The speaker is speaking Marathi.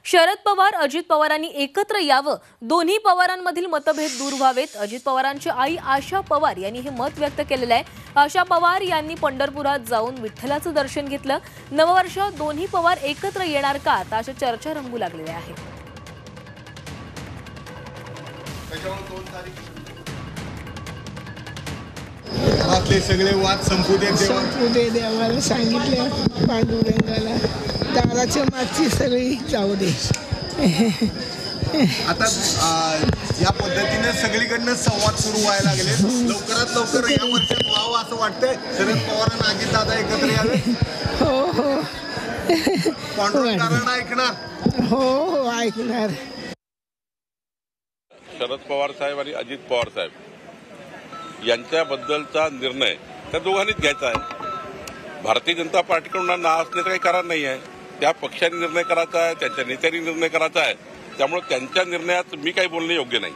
शरद पवार अजित पवारांनी एकत्र यावं, दोन्ही पवारांमधील मतभेद दूर व्हावेत। अजित पवारांची आई आशा पवार यांनी हे मत व्यक्त केलेलं आहे। आशा पवार यांनी पंढरपुरात जाऊन विठ्ठलाचं दर्शन घेतलं। नववर्षात दोन्ही पवार एकत्र येणार का, अशा चर्चा रंगू लागलेल्या आहेत। घरातले सगळे वाद संपू दे देवाला सांगितलं, पांडुरंगाला दाराच्या मागची सगळी जाऊ दे। आता या पद्धतीने सगळीकडनं संवाद सुरू व्हायला लागले। लवकरात लवकर या वर्षात व्हावं असं वाटतंय। शरद पवार आणि दादा एकत्र यावे। हो पांडुरंगाला ऐकणार। हो ऐकणार। शरद पवार साहेब आणि अजित पवार साहेब यांच्याबद्दलचा निर्णय त्या दोघांनीच घ्यायचा आहे। भारतीय जनता पार्टीकडून ना असण्याचं काही कारण नाही आहे। त्या पक्षाने निर्णय करायचा आहे, त्यांच्या नेत्यांनी निर्णय करायचा आहे। त्यामुळे त्यांच्या निर्णयात मी काही बोलणे योग्य नाही।